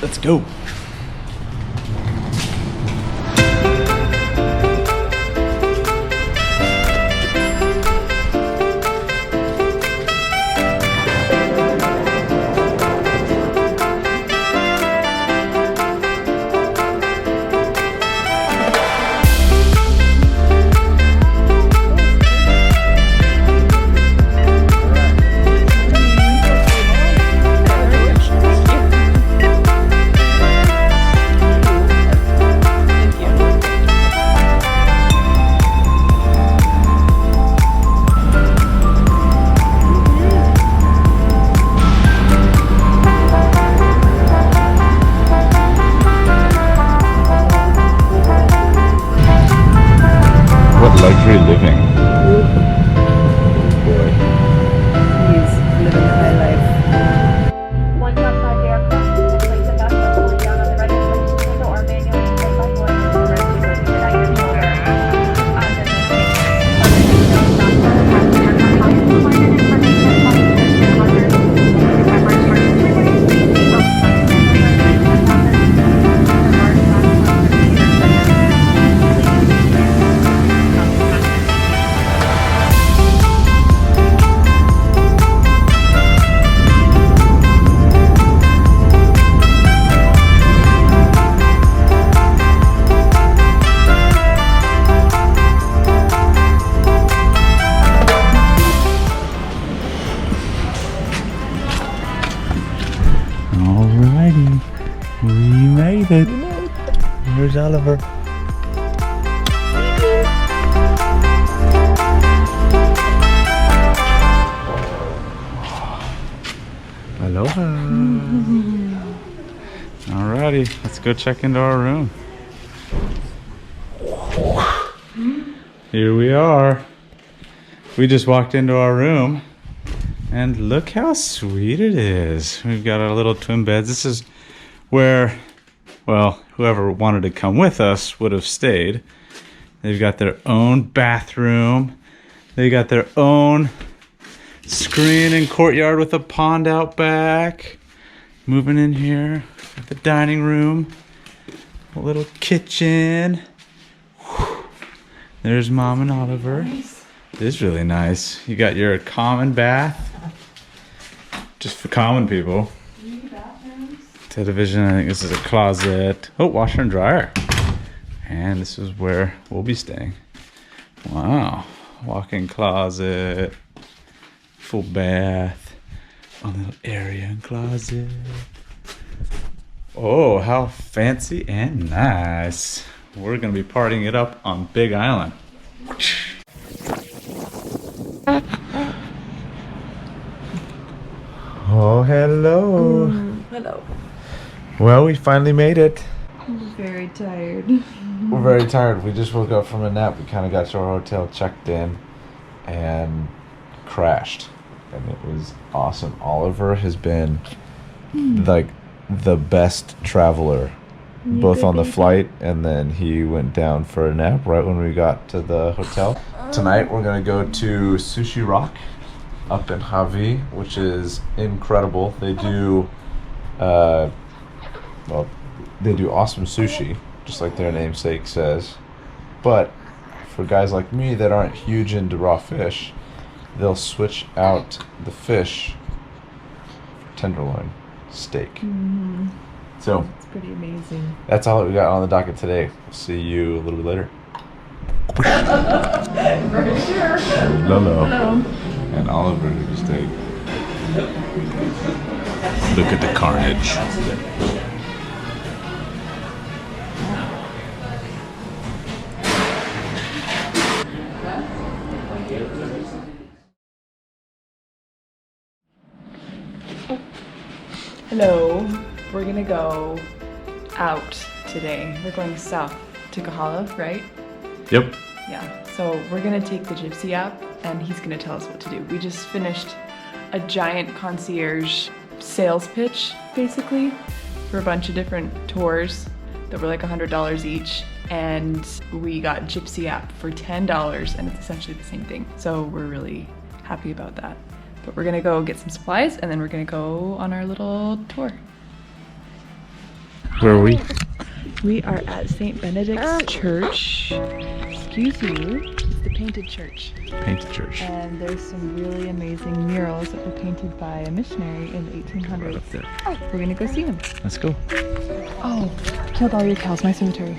Let's go. Luxury living. He's living the high life. One top 5 aircraft, place the dust by pulling down on the registration window or manually play by going to the registration window at your shoulder. Alrighty, we made it. Where's Oliver? Aloha. Alrighty, let's go check into our room. Here we are. We just walked into our room. And look how sweet it is. We've got our little twin beds. This is where, well, whoever wanted to come with us would have stayed. They've got their own bathroom. They got their own screen and courtyard with a pond out back. Moving in here, got the dining room, a little kitchen. Whew. There's Mom and Oliver. Nice. It is really nice. You got your common bath. Just for common people. Television, I think this is a closet. Oh, washer and dryer. And this is where we'll be staying. Wow. Walk-in closet. Full bath. A little area and closet. Oh, how fancy and nice. We're going to be partying it up on Big Island. Oh, hello. Hello. Well, we finally made it. I'm very tired. We're very tired. We just woke up from a nap. We kind of got to our hotel, checked in, and crashed. And it was awesome. Oliver has been like the best traveler, both on the flight, and then he went down for a nap right when we got to the hotel. Tonight we're going to go to Sushi Rock up in Hawaii, which is incredible. They do they do awesome sushi, just like their namesake says. But for guys like me that aren't huge into raw fish, they'll switch out the fish for tenderloin steak. Mm-hmm. So it's pretty amazing. that's all that we got on the docket today. We'll see you a little bit later. For sure. Lolo. Hello. And Oliver to steak. Look at the carnage. Hello. We're gonna go out today. We're going south to Kahala, right? Yep. Yeah. So we're gonna take the Gypsy app and he's gonna tell us what to do. We just finished a giant concierge sales pitch, basically, for a bunch of different tours that were like $100 each. And we got Gypsy app for $10 and it's essentially the same thing. So we're really happy about that. But we're gonna go get some supplies and then we're gonna go on our little tour. Where are we? We are at St. Benedict's Church. Excuse you. It's the painted church. Painted church. And there's some really amazing murals that were painted by a missionary in the 1800s. Right up there. We're gonna go see them. Let's go. Oh, killed all your cows, my cemetery.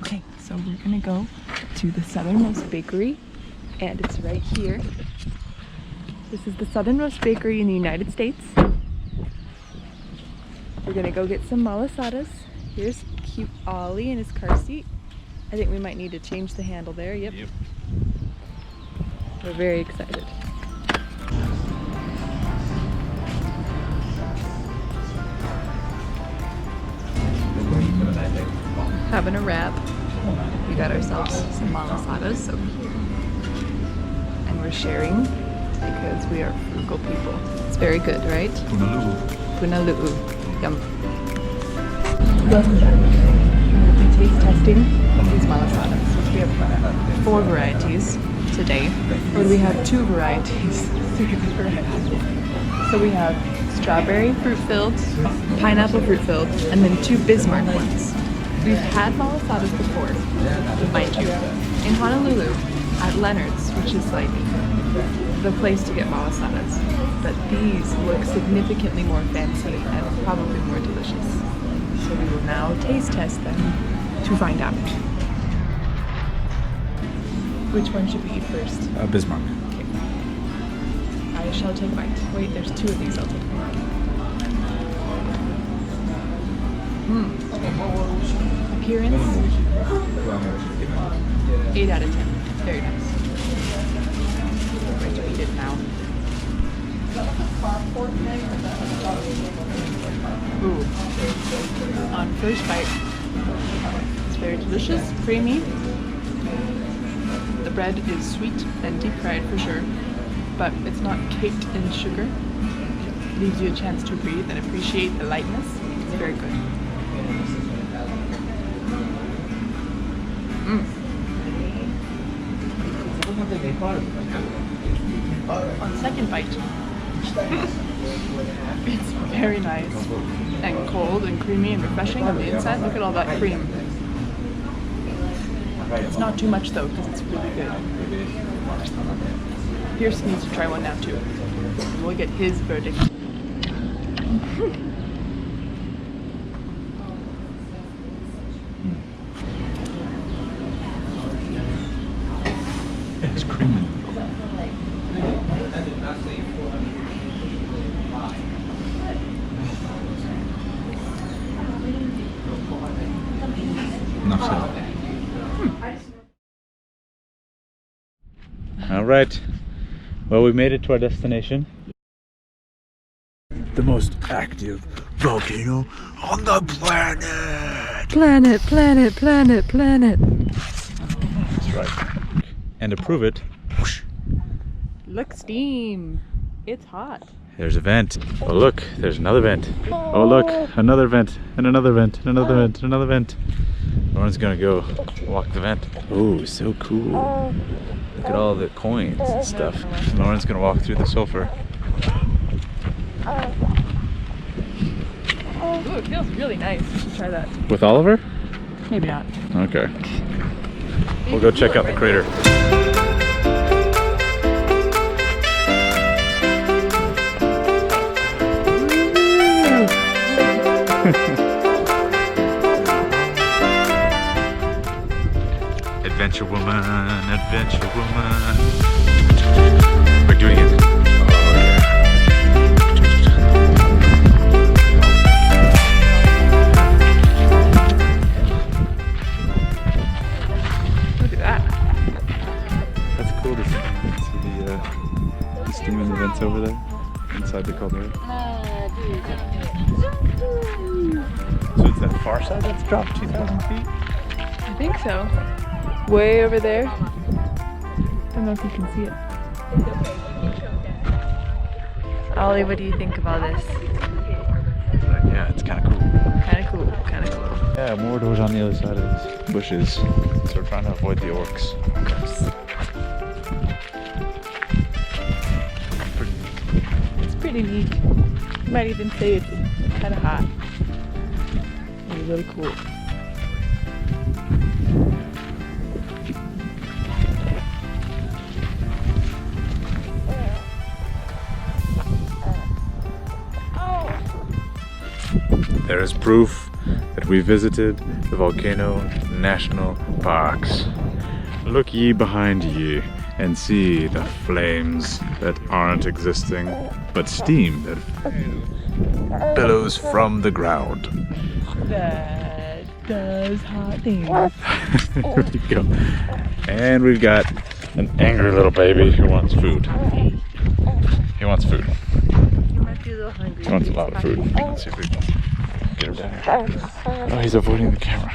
Okay, so we're gonna go to the southernmost bakery, and it's right here. This is the southernmost bakery in the United States. We're gonna go get some malasadas. Here's cute Ollie in his car seat. I think we might need to change the handle there. Yep. We're very excited. Having a wrap. We got ourselves some malasadas, so and we're sharing because we are frugal people. It's very good, right? Punalu'u. Punalu'u. Yum. Welcome back. We'll be taste testing these malasadas. We have 4 varieties today. Or do we have 2 varieties? 3 varieties. So we have strawberry fruit-filled, pineapple fruit-filled, and then 2 Bismarck ones. We've had malasadas before, mind you, in Honolulu at Leonard's, which is like the place to get malasadas. But these look significantly more fancy and probably more delicious. So we will now taste test them to find out. Which one should we eat first? Bismarck. Okay. I shall take a bite. Wait, there's 2 of these. I'll take one. Appearance, 8 out of 10. Very nice. I'm going to eat it now. Ooh. On first bite, it's very delicious, creamy. The bread is sweet and deep fried for sure, but it's not caked in sugar. It leaves you a chance to breathe and appreciate the lightness. It's very good. On second bite, it's very nice and cold and creamy and refreshing on the inside. Look at all that cream. It's not too much though, because it's really good. Pierce needs to try one now too. We'll get his verdict. It's creamy. Enough said. All right. Well, we made it to our destination. The most active volcano on the planet. Planet, planet, planet, planet. That's right. And to prove it, whoosh, Look, steam. It's hot. there's a vent. Oh look, there's another vent. Oh look, another vent, and another vent, and another vent, and another vent. Lauren's gonna go walk the vent. Oh, so cool. Look at all the coins and stuff. Lauren's gonna walk through the sulfur. Ooh, it feels really nice. Let's try that. With Oliver? Maybe not. Okay. We'll go check out the crater. Adventure woman, adventure woman. We're doing it. Look at that. That's cool to see the steaming events over there inside the caldera. So it's that far side that's dropped 2,000 feet? I think so. Way over there. I don't know if you can see it. Ollie, what do you think of all this? Yeah, it's kind of cool. Kind of cool, kind of cool. Yeah, more doors on the other side of these bushes. So we're trying to avoid the orcs. Of course. It's pretty neat. You might even say it's kind of hot. Maybe a little cool. There is proof that we visited the Volcano National Parks. Look ye behind ye and see the flames that aren't existing, but steam that billows from the ground. That does hot things. There we go. And we've got an angry little baby who wants food. He wants food. You might be a little hungry. He wants a lot of food. Let's see if we can get him down here. Oh, he's avoiding the camera.